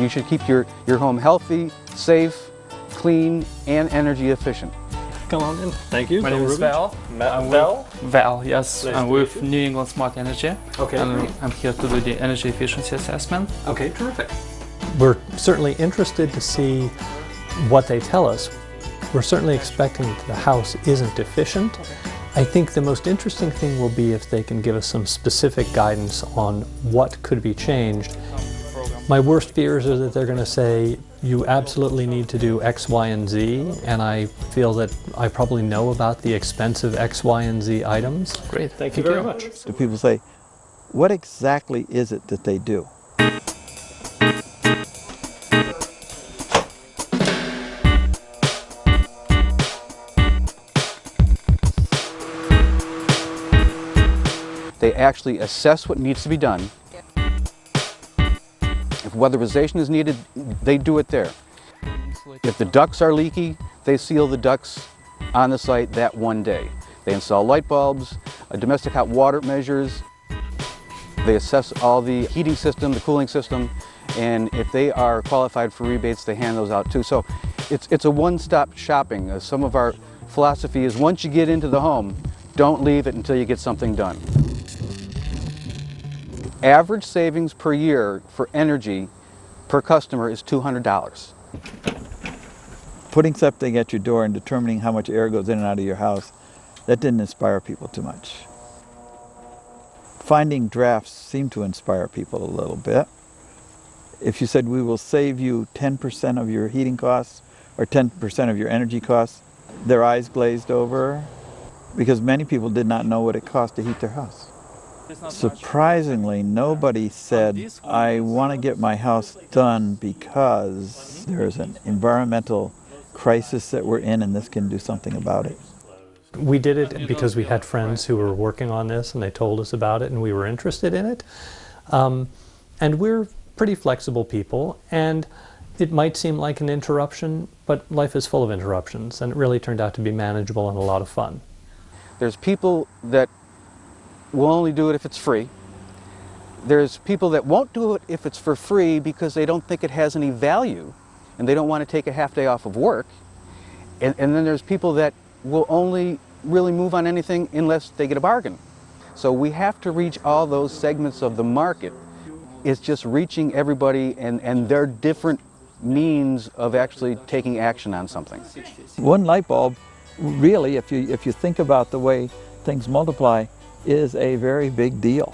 You should keep your home healthy, safe, clean, and energy efficient. Come on in. Thank you. My name is Val. Val? Val, yes. Nice I'm to with meet you. New England Smart Energy. Okay, And great. I'm here to do the energy efficiency assessment. Okay, terrific. We're certainly interested to see what they tell us. We're certainly expecting that the house isn't efficient. I think the most interesting thing will be if they can give us some specific guidance on what could be changed. My worst fears are that they're going to say, you absolutely need to do X, Y, and Z, and I feel that I probably know about the expensive X, Y, and Z items. Great. Thank you very much. Do people say, what exactly is it that they do? They actually assess what needs to be done. If weatherization is needed, they do it there. If the ducts are leaky, they seal the ducts on the site that one day. They install light bulbs, domestic hot water measures. They assess all the heating system, the cooling system, and if they are qualified for rebates, they hand those out too. So it's a one-stop shopping. Some of our philosophy is once you get into the home, don't leave it until you get something done. Average savings per year for energy per customer is $200. Putting something at your door and determining how much air goes in and out of your house, that didn't inspire people too much. Finding drafts seemed to inspire people a little bit. If you said we will save you 10% of your heating costs or 10% of your energy costs, their eyes glazed over because many people did not know what it cost to heat their house. Surprisingly, nobody said, I want to get my house done because there's an environmental crisis that we're in and this can do something about it. We did it because we had friends who were working on this and they told us about it and we were interested in it. And we're pretty flexible people, and it might seem like an interruption, but life is full of interruptions, and it really turned out to be manageable and a lot of fun. There's people that will only do it if it's free. There's people that won't do it if it's for free because they don't think it has any value and they don't want to take a half day off of work. And then there's people that will only really move on anything unless they get a bargain. So we have to reach all those segments of the market. It's just reaching everybody and their different means of actually taking action on something. One light bulb, really, if you think about the way things multiply, is a very big deal.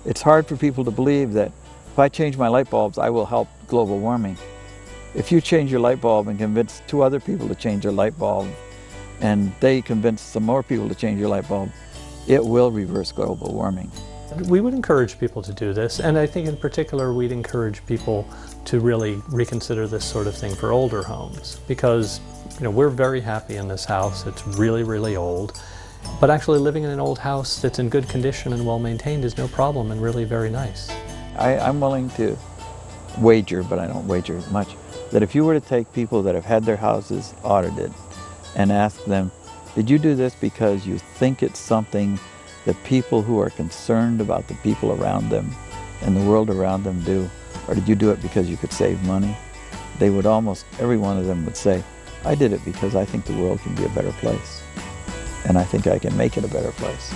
It's hard for people to believe that if I change my light bulbs, I will help global warming. If you change your light bulb and convince 2 other people to change their light bulb, and they convince some more people to change your light bulb, it will reverse global warming. We would encourage people to do this, and I think in particular we'd encourage people to really reconsider this sort of thing for older homes, because we're very happy in this house. It's really, really old. But actually living in an old house that's in good condition and well maintained is no problem and really very nice. I'm willing to wager, but I don't wager much, that if you were to take people that have had their houses audited and ask them, did you do this because you think it's something that people who are concerned about the people around them and the world around them do, or did you do it because you could save money? They would almost, every one of them would say, I did it because I think the world can be a better place. And I think I can make it a better place.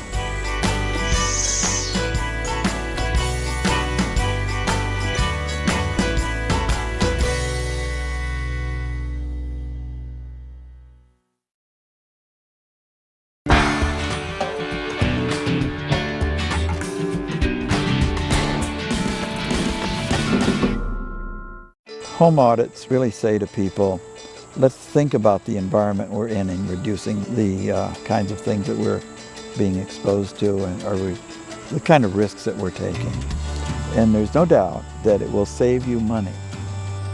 Home audits really say to people, let's think about the environment we're in and reducing the kinds of things that we're being exposed to and the kind of risks that we're taking. And there's no doubt that it will save you money.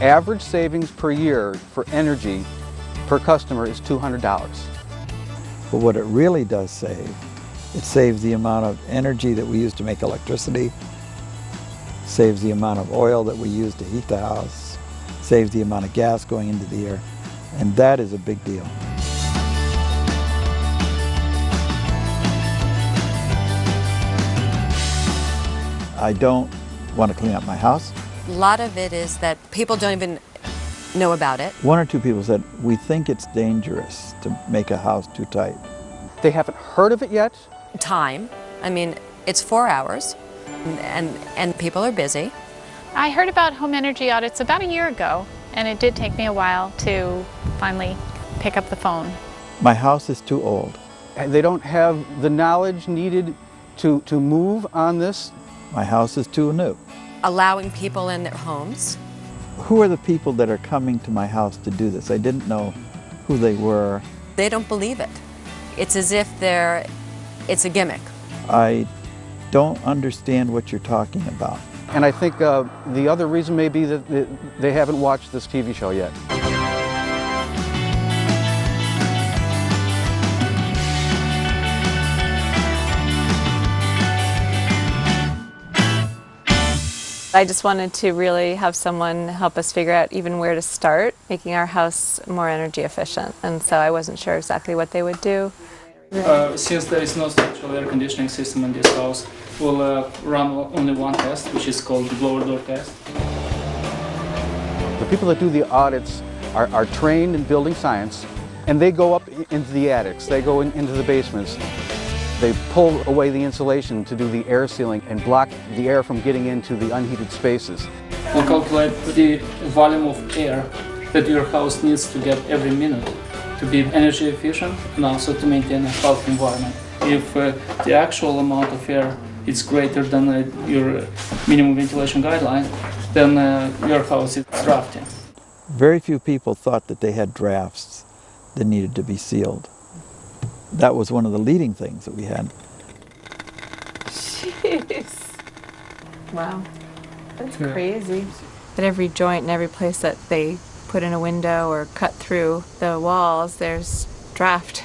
Average savings per year for energy per customer is $200. But what it really does save, it saves the amount of energy that we use to make electricity, saves the amount of oil that we use to heat the house, saves the amount of gas going into the air. And that is a big deal. I don't want to clean up my house. A lot of it is that people don't even know about it. One or two people said, we think it's dangerous to make a house too tight. They haven't heard of it yet. Time. I mean, it's 4 hours, and people are busy. I heard about home energy audits about a year ago, and it did take me a while to finally pick up the phone. My house is too old. And they don't have the knowledge needed to move on this. My house is too new. Allowing people in their homes. Who are the people that are coming to my house to do this? I didn't know who they were. They don't believe it. It's as if it's a gimmick. I don't understand what you're talking about. And I think the other reason may be that they haven't watched this TV show yet. I just wanted to really have someone help us figure out even where to start making our house more energy efficient, and so I wasn't sure exactly what they would do. Since there is no central air conditioning system in this house, we'll run only one test, which is called the blower door test. The people that do the audits are trained in building science, and they go up into the attics, they go into the basements. They pull away the insulation to do the air sealing and block the air from getting into the unheated spaces. We'll calculate the volume of air that your house needs to get every minute to be energy efficient and also to maintain a healthy environment. If the actual amount of air is greater than your minimum ventilation guideline, then your house is drafty. Very few people thought that they had drafts that needed to be sealed. That was one of the leading things that we had. Jeez. Wow. That's crazy. At every joint and every place that they put in a window or cut through the walls, there's draft.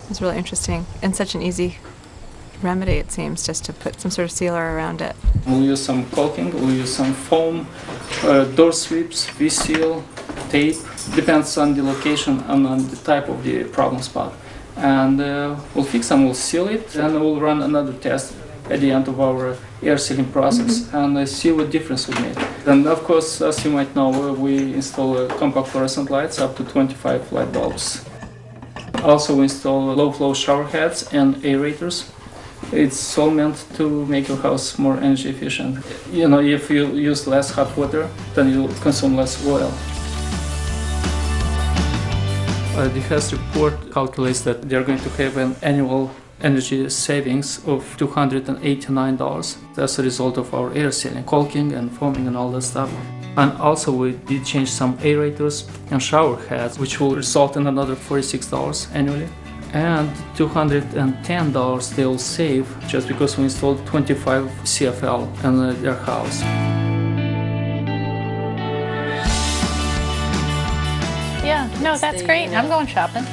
It's really interesting and such an easy remedy, it seems, just to put some sort of sealer around it. We'll use some caulking, we'll use some foam, door sweeps, V-seal, tape. Depends on the location and on the type of the problem spot. And we'll fix them, we'll seal it, and we'll run another test at the end of our air sealing process and see what difference we made. And of course, as you might know, we install compact fluorescent lights up to 25 light bulbs. Also, we install low flow shower heads and aerators. It's all meant to make your house more energy efficient. You know, if you use less hot water, then you'll consume less oil. The HES report calculates that they're going to have an annual energy savings of $289 as a result of our air sealing, caulking and foaming and all that stuff. And also we did change some aerators and shower heads, which will result in another $46 annually. And $210 they'll save just because we installed 25 CFL in their house. Yeah, no, that's great. I'm going shopping.